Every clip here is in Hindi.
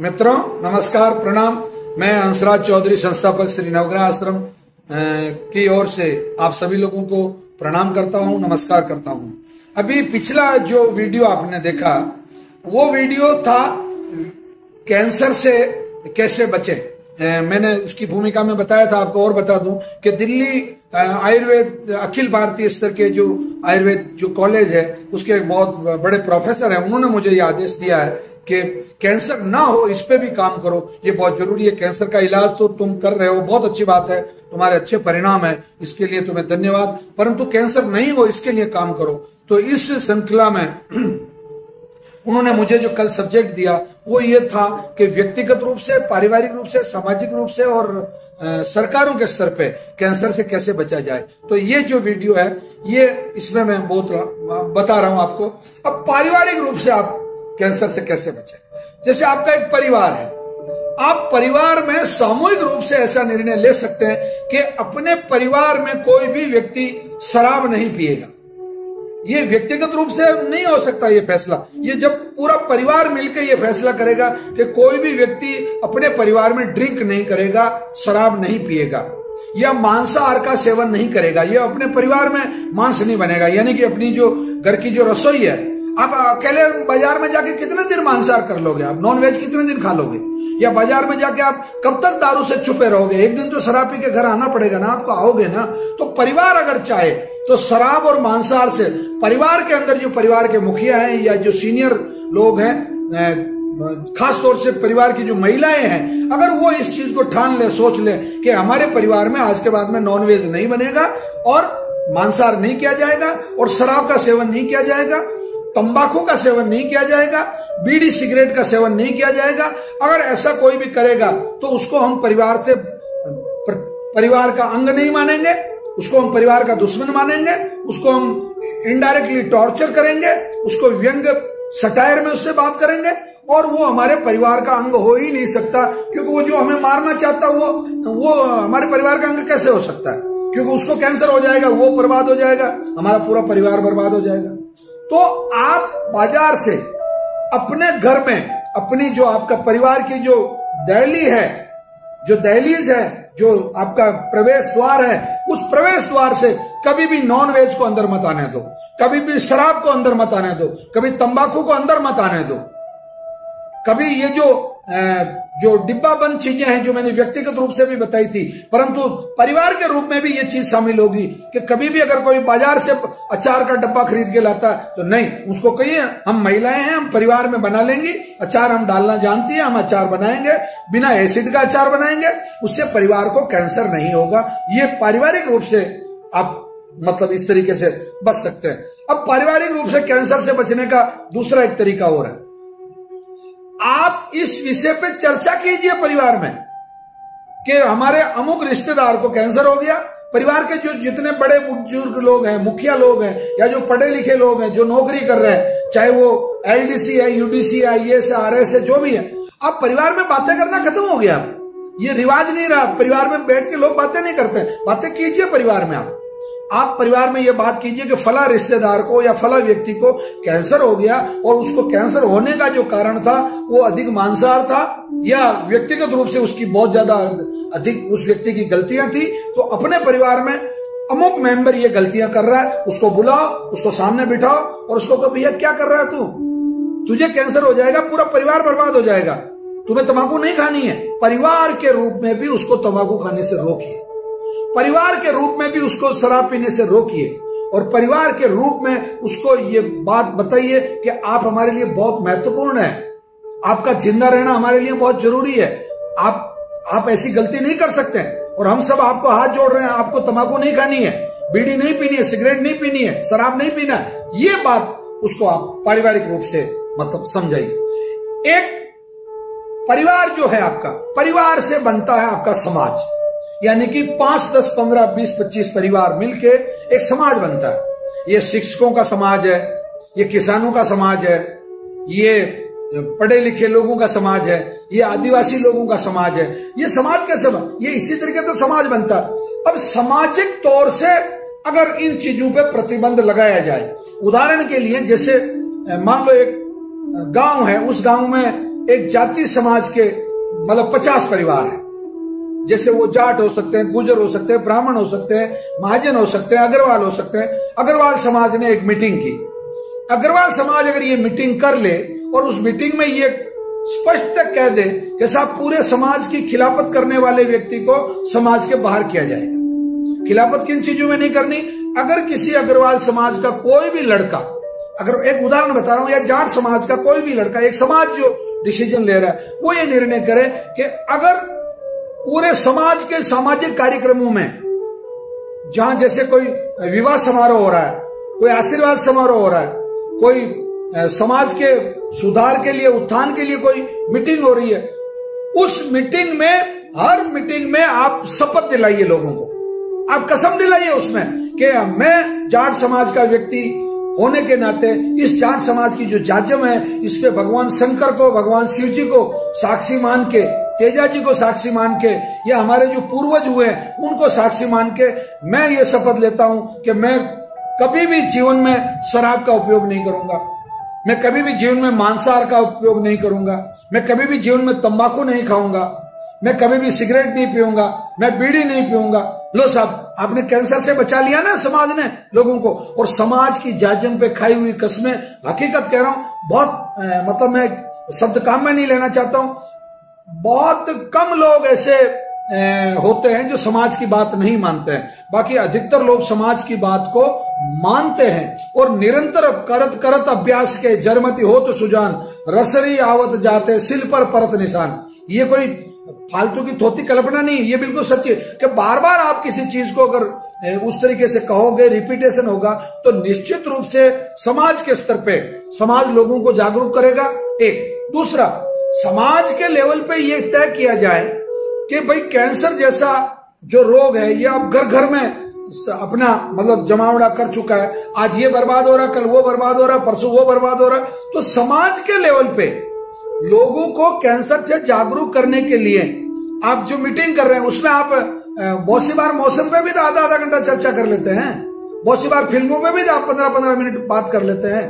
मित्रों नमस्कार प्रणाम। मैं हंसराज चौधरी संस्थापक श्री नवग्रह आश्रम की ओर से आप सभी लोगों को प्रणाम करता हूं, नमस्कार करता हूं। अभी पिछला जो वीडियो आपने देखा वो वीडियो था कैंसर से कैसे बचे। मैंने उसकी भूमिका में बताया था, आपको और बता दूं कि दिल्ली आयुर्वेद अखिल भारतीय स्तर के जो आयुर्वेद जो कॉलेज है उसके बहुत बड़े प्रोफेसर हैं, उन्होंने मुझे ये आदेश दिया है कि कैंसर ना हो इस पे भी काम करो, ये बहुत जरूरी है। कैंसर का इलाज तो तुम कर रहे हो, बहुत अच्छी बात है, तुम्हारे अच्छे परिणाम है, इसके लिए तुम्हें धन्यवाद, परंतु कैंसर नहीं हो इसके लिए काम करो। तो इस श्रृंखला में उन्होंने मुझे जो कल सब्जेक्ट दिया वो ये था कि व्यक्तिगत रूप से, पारिवारिक रूप से, सामाजिक रूप से और सरकारों के स्तर पे कैंसर से कैसे बचा जाए। तो ये जो वीडियो है ये इसमें मैं बहुत बता रहा हूं आपको। अब पारिवारिक रूप से आप कैंसर से कैसे बचे। जैसे आपका एक परिवार है, आप परिवार में सामूहिक रूप से ऐसा निर्णय ले सकते हैं कि अपने परिवार में कोई भी व्यक्ति शराब नहीं पिएगा। ये व्यक्तिगत रूप से नहीं हो सकता ये फैसला, ये जब पूरा परिवार मिलकर ये फैसला करेगा कि कोई भी व्यक्ति अपने परिवार में ड्रिंक नहीं करेगा, शराब नहीं पिएगा या मांसाहार का सेवन नहीं करेगा, ये अपने परिवार में मांस नहीं बनेगा। यानी कि अपनी जो घर की जो रसोई है, आप अकेले बाजार में जाके कितने दिन मांसाहार कर लोगे, आप नॉनवेज कितने दिन खा लोगे, या बाजार में जाके आप कब तक दारू से छुपे रहोगे। एक दिन तो शराब पी के घर आना पड़ेगा ना, आपको आओगे ना। तो परिवार अगर चाहे तो शराब और मांसाहार से परिवार के अंदर जो परिवार के मुखिया हैं या जो सीनियर लोग हैं, खास तौर से परिवार की जो महिलाएं हैं, अगर वो इस चीज को ठान ले, सोच ले कि हमारे परिवार में आज के बाद में नॉनवेज नहीं बनेगा और मांसाहार नहीं किया जाएगा और शराब का सेवन नहीं किया जाएगा, तंबाकू का सेवन नहीं किया जाएगा, बीड़ी सिगरेट का सेवन नहीं किया जाएगा, अगर ऐसा कोई भी करेगा तो उसको हम परिवार का अंग नहीं मानेंगे, उसको हम परिवार का दुश्मन मानेंगे, उसको हम इनडायरेक्टली टॉर्चर करेंगे, उसको व्यंग सटायर में उससे बात करेंगे और वो हमारे परिवार का अंग हो ही नहीं सकता। क्योंकि वो जो हमें मारना चाहता वो हमारे परिवार का अंग कैसे हो सकता है, क्योंकि उसको कैंसर हो जाएगा, वो बर्बाद हो जाएगा, हमारा पूरा परिवार बर्बाद हो जाएगा। तो आप बाजार से अपने घर में अपनी जो आपका परिवार की जो दहली है, जो दहलीज है, जो आपका प्रवेश द्वार है, उस प्रवेश द्वार से कभी भी नॉन वेज को अंदर मत आने दो, कभी भी शराब को अंदर मत आने दो, कभी तंबाकू को अंदर मत आने दो, कभी ये जो डिब्बा बंद चीजें हैं जो मैंने व्यक्तिगत रूप से भी बताई थी, परंतु परिवार के रूप में भी ये चीज शामिल होगी कि कभी भी अगर कोई बाजार से अचार का डब्बा खरीद के लाता तो नहीं, उसको कहिए हम महिलाएं हैं, हम परिवार में बना लेंगे, अचार हम डालना जानती है, हम अचार बनाएंगे, बिना एसिड का अचार बनाएंगे, उससे परिवार को कैंसर नहीं होगा। ये पारिवारिक रूप से आप मतलब इस तरीके से बच सकते हैं। अब पारिवारिक रूप से कैंसर से बचने का दूसरा एक तरीका और है, आप इस विषय पे चर्चा कीजिए परिवार में कि हमारे अमुक रिश्तेदार को कैंसर हो गया। परिवार के जो जितने बड़े बुजुर्ग लोग हैं, मुखिया लोग हैं या जो पढ़े लिखे लोग हैं, जो नौकरी कर रहे हैं, चाहे वो एलडीसी है, यूडीसी है, आईएएस है, आरएस है, जो भी है, आप परिवार में बातें करना खत्म हो गया। ये रिवाज नहीं रहा, परिवार में बैठ के लोग बातें नहीं करते। बातें कीजिए परिवार में। आप परिवार में ये बात कीजिए कि फला रिश्तेदार को या फला व्यक्ति को कैंसर हो गया और उसको कैंसर होने का जो कारण था वो अधिक मांसाहार था या व्यक्तिगत रूप से उसकी बहुत ज्यादा अधिक उस व्यक्ति की गलतियां थी। तो अपने परिवार में अमुक मेंबर ये गलतियां कर रहा है, उसको बुलाओ, उसको सामने बिठाओ और उसको कहो भैया क्या कर रहा है तू, तुझे कैंसर हो जाएगा, पूरा परिवार बर्बाद हो जाएगा, तुम्हें तंबाकू नहीं खानी है। परिवार के रूप में भी उसको तंबाकू खाने से रोकिए, परिवार के रूप में भी उसको शराब पीने से रोकिए और परिवार के रूप में उसको ये बात बताइए कि आप हमारे लिए बहुत महत्वपूर्ण है, आपका जिंदा रहना हमारे लिए बहुत जरूरी है, आप ऐसी गलती नहीं कर सकते और हम सब आपको हाथ जोड़ रहे हैं, आपको तंबाकू नहीं खानी है, बीड़ी नहीं पीनी है, सिगरेट नहीं पीनी है, शराब नहीं पीना है। ये बात उसको आप पारिवारिक रूप से मतलब समझाइए। एक परिवार जो है आपका, परिवार से बनता है आपका समाज, यानी कि 5, 10, 15, 20, 25 परिवार मिलके एक समाज बनता है। ये शिक्षकों का समाज है, ये किसानों का समाज है, ये पढ़े लिखे लोगों का समाज है, ये आदिवासी लोगों का समाज है। ये समाज कैसे ये इसी तरीके से समाज बनता है। अब सामाजिक तौर से अगर इन चीजों पे प्रतिबंध लगाया जाए, उदाहरण के लिए जैसे मान लो एक गांव है, उस गांव में एक जाति समाज के मतलब 50 परिवार है। जैसे वो जाट हो सकते हैं, गुजर हो सकते हैं, ब्राह्मण हो सकते हैं, महाजन हो सकते हैं, अग्रवाल हो सकते हैं। अग्रवाल समाज ने एक मीटिंग की। अग्रवाल समाज अगर ये मीटिंग कर ले और उस मीटिंग में ये स्पष्ट कह दे कि साहब पूरे समाज की खिलाफत करने वाले व्यक्ति को समाज के बाहर किया जाएगा। खिलाफत किन चीजों में नहीं करनी? अगर किसी अग्रवाल समाज का कोई भी लड़का, अगर एक उदाहरण बता रहा हूं, या जाट समाज का कोई भी लड़का, एक समाज जो डिसीजन ले रहा है वो ये निर्णय करे कि अगर पूरे समाज के सामाजिक कार्यक्रमों में, जहां जैसे कोई विवाह समारोह हो रहा है, कोई आशीर्वाद समारोह हो रहा है, कोई समाज के सुधार के लिए, उत्थान के लिए कोई मीटिंग हो रही है, उस मीटिंग में, हर मीटिंग में आप शपथ दिलाइए लोगों को, आप कसम दिलाइए उसमें कि मैं जाट समाज का व्यक्ति होने के नाते इस जाट समाज की जो जाजम है, इस पे भगवान शंकर को, भगवान शिव जी को साक्षी मान के, तेजा जी को साक्षी मान के, या हमारे जो पूर्वज हुए उनको साक्षी मान के मैं ये शपथ लेता हूं कि मैं कभी भी जीवन में शराब का उपयोग नहीं करूंगा, मैं कभी भी जीवन में मांसाहार का उपयोग नहीं करूंगा, मैं कभी भी जीवन में तंबाकू नहीं खाऊंगा, मैं कभी भी सिगरेट नहीं पीऊंगा, मैं बीड़ी नहीं पीऊंगा। लो साहब, आपने कैंसर से बचा लिया ना समाज ने लोगों को। और समाज की जाजम पे खाई हुई कस्में, हकीकत कह रहा हूं, बहुत मतलब मैं शब्द काम में नहीं लेना चाहता हूं, बहुत कम लोग ऐसे होते हैं जो समाज की बात नहीं मानते हैं। बाकी अधिकतर लोग समाज की बात को मानते हैं और निरंतर करत करत अभ्यास के जरमती हो तो सुजान, रसरी आवत जाते सिल पर परत निशान। ये कोई फालतू की थोती कल्पना नहीं, ये बिल्कुल सच्ची है कि बार बार आप किसी चीज को अगर उस तरीके से कहोगे, रिपीटेशन होगा, तो निश्चित रूप से समाज के स्तर पे समाज लोगों को जागरूक करेगा। एक दूसरा, समाज के लेवल पे ये तय किया जाए कि भाई कैंसर जैसा जो रोग है ये अब घर घर में अपना मतलब जमावड़ा कर चुका है, आज ये बर्बाद हो रहा, कल वो बर्बाद हो रहा, परसों वो बर्बाद हो रहा। तो समाज के लेवल पे लोगों को कैंसर से जागरूक करने के लिए आप जो मीटिंग कर रहे हैं उसमें आप बहुत सी बार मौसम पे भी तो आधा आधा घंटा चर्चा कर लेते हैं, बहुत सी बार फिल्मों पे भी तो आप 15-15 मिनट बात कर लेते हैं,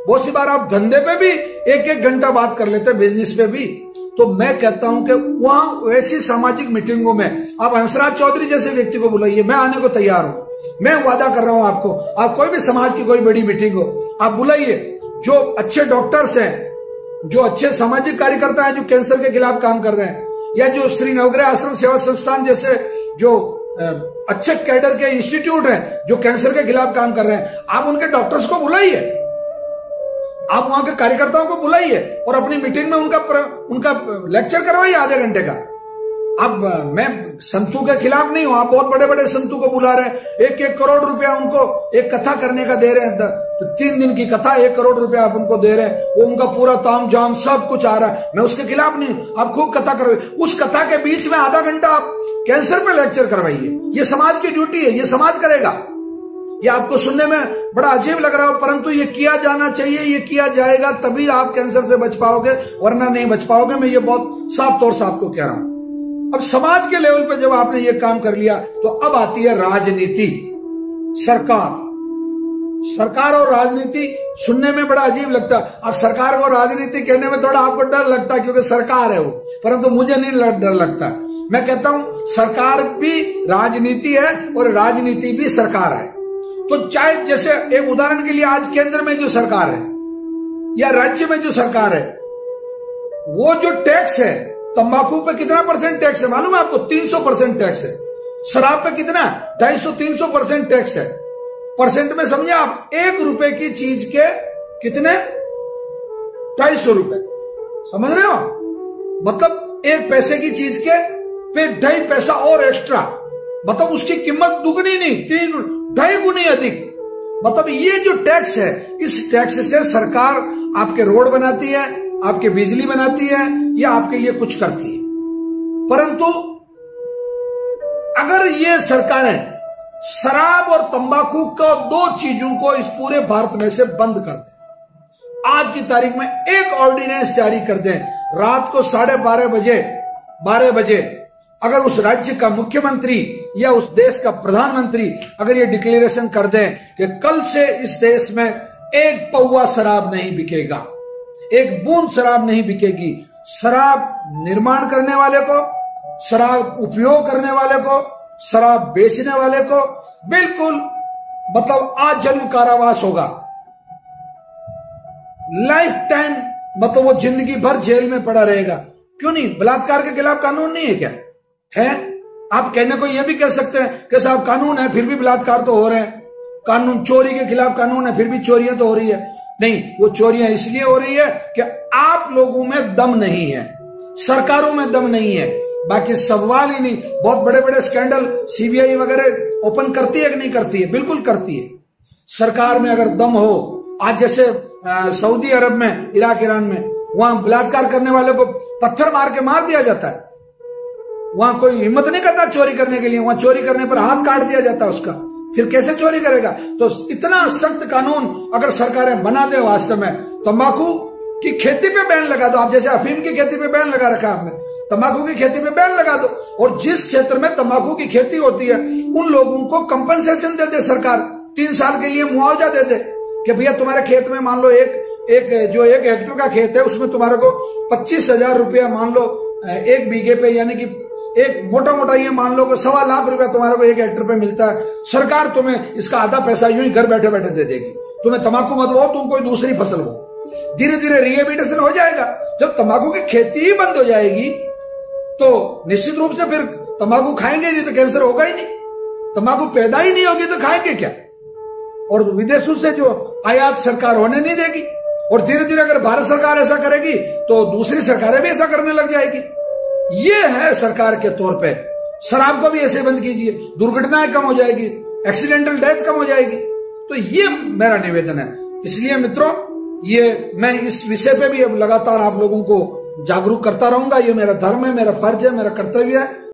बहुत सी बार आप धंधे पे भी 1-1 घंटा बात कर लेते हैं, बिजनेस पे भी। तो मैं कहता हूं कि वहां वैसी सामाजिक मीटिंगों में आप हंसराज चौधरी जैसे व्यक्ति को बुलाइए, मैं आने को तैयार हूं, मैं वादा कर रहा हूं आपको। आप कोई भी समाज की कोई बड़ी मीटिंग हो, आप बुलाइए। जो अच्छे डॉक्टर्स हैं, जो अच्छे सामाजिक कार्यकर्ता हैं जो कैंसर के खिलाफ काम कर रहे हैं, या जो श्री नवग्रह आश्रम सेवा संस्थान जैसे जो अच्छे कैडर के इंस्टीट्यूट हैं जो कैंसर के खिलाफ काम कर रहे हैं, आप उनके डॉक्टर्स को बुलाइए, आप वहां के कार्यकर्ताओं को बुलाइए और अपनी मीटिंग में उनका लेक्चर करवाइए आधे घंटे का। अब मैं संतों के खिलाफ नहीं हूं, आप बहुत बड़े बड़े संतों को बुला रहे हैं, 1-1 करोड़ रुपया उनको एक कथा करने का दे रहे हैं, तो 3 दिन की कथा 1 करोड़ रुपया आप उनको दे रहे हैं, वो उनका पूरा ताम झाम सब कुछ आ रहा है। मैं उसके खिलाफ नहीं हूं, आप खूब कथा करवाइए, उस कथा के बीच में आधा घंटा आप कैंसर पे लेक्चर करवाइए। ये समाज की ड्यूटी है, ये समाज करेगा। ये आपको सुनने में बड़ा अजीब लग रहा हो, परंतु ये किया जाना चाहिए, ये किया जाएगा तभी आप कैंसर से बच पाओगे, वरना नहीं बच पाओगे। मैं ये बहुत साफ तौर से आपको कह रहा हूं। अब समाज के लेवल पे जब आपने ये काम कर लिया तो अब आती है राजनीति। सरकार और राजनीति सुनने में बड़ा अजीब लगता है। अब सरकार को राजनीति कहने में थोड़ा आपको डर लगता है क्योंकि सरकार है वो, परंतु मुझे नहीं डर लगता। मैं कहता हूं सरकार भी राजनीति है और राजनीति भी सरकार है। तो चाहे जैसे एक उदाहरण के लिए आज केंद्र में जो सरकार है या राज्य में जो सरकार है, वो जो टैक्स है, तंबाकू पे कितना % टैक्स है मालूम है आपको? 300% टैक्स है। शराब पे कितना? 250-300% टैक्स है। परसेंट में समझे आप, 1 रुपए की चीज के कितने? 250 रुपए। समझ रहे हो? मतलब 1 पैसे की चीज के पे 2.5 पैसा और एक्स्ट्रा, मतलब उसकी कीमत दुगनी नहीं, 2.5 गुनी अधिक। मतलब ये जो टैक्स है, इस टैक्स से सरकार आपके रोड बनाती है, आपके बिजली बनाती है या आपके लिए कुछ करती है। परंतु अगर ये सरकारें शराब और तंबाकू को 2 चीजों को इस पूरे भारत में से बंद कर दें, आज की तारीख में एक ऑर्डिनेंस जारी कर दें, रात को 12:30 बजे अगर उस राज्य का मुख्यमंत्री या उस देश का प्रधानमंत्री अगर ये डिक्लेरेशन कर दें कि कल से इस देश में 1 पौवा शराब नहीं बिकेगा, 1 बूंद शराब नहीं बिकेगी, शराब निर्माण करने वाले को, शराब उपयोग करने वाले को, शराब बेचने वाले को बिल्कुल मतलब आजीवन कारावास होगा, लाइफ टाइम, मतलब वो जिंदगी भर जेल में पड़ा रहेगा। क्यों नहीं? बलात्कार के खिलाफ कानून नहीं है क्या? है। आप कहने को यह भी कह सकते हैं कि साहब कानून है फिर भी बलात्कार तो हो रहे हैं, कानून, चोरी के खिलाफ कानून है फिर भी चोरियां तो हो रही है। नहीं, वो चोरियां इसलिए हो रही है कि आप लोगों में दम नहीं है, सरकारों में दम नहीं है, बाकी सवाल ही नहीं। बहुत बड़े बड़े स्कैंडल सीबीआई वगैरह ओपन करती है कि नहीं करती है? बिल्कुल करती है। सरकार में अगर दम हो, आज जैसे सऊदी अरब में, इराक, ईरान में, वहां बलात्कार करने वाले को पत्थर मार के मार दिया जाता है। वहां कोई हिम्मत नहीं करता चोरी करने के लिए, वहां चोरी करने पर हाथ काट दिया जाता है उसका, फिर कैसे चोरी करेगा? तो इतना सख्त कानून अगर सरकारें बना दे, वास्तव में तंबाकू की खेती पे बैन लगा दो। आप जैसे अफीम की खेती पे बैन लगा रखा है आपने, तंबाकू की खेती पे बैन लगा दो, और जिस क्षेत्र में तंबाकू की खेती होती है उन लोगों को कंपनसेशन दे दे सरकार, 3 साल के लिए मुआवजा दे दे कि भैया तुम्हारे खेत में मान लो एक हेक्टर का खेत है, उसमें तुम्हारे को 25,000 रुपया मान लो 1 बीघे पे, यानी कि एक मोटा ये मान लो कि 1.25 लाख रुपया तुम्हारे को 1 हेक्टर पे मिलता है। सरकार तुम्हें इसका आधा पैसा यूं ही घर बैठे बैठे दे देगी। तुम्हें तंबाकू मत बो, तुम कोई दूसरी फसल बो। धीरे धीरे रिहेबिलिटेशन हो जाएगा। जब तंबाकू की खेती ही बंद हो जाएगी तो निश्चित रूप से फिर तंबाकू खाएंगे नहीं तो कैंसर होगा ही नहीं, तंबाकू पैदा ही नहीं होगी तो खाएंगे क्या? और विदेशों से जो आयात सरकार होने नहीं देगी, और धीरे धीरे अगर भारत सरकार ऐसा करेगी तो दूसरी सरकारें भी ऐसा करने लग जाएगी। ये है सरकार के तौर पे। शराब को भी ऐसे बंद कीजिए, दुर्घटनाएं कम हो जाएगी, एक्सीडेंटल डेथ कम हो जाएगी। तो ये मेरा निवेदन है। इसलिए मित्रों, ये मैं इस विषय पे भी अब लगातार आप लोगों को जागरूक करता रहूंगा। ये मेरा धर्म है, मेरा फर्ज है, मेरा कर्तव्य है।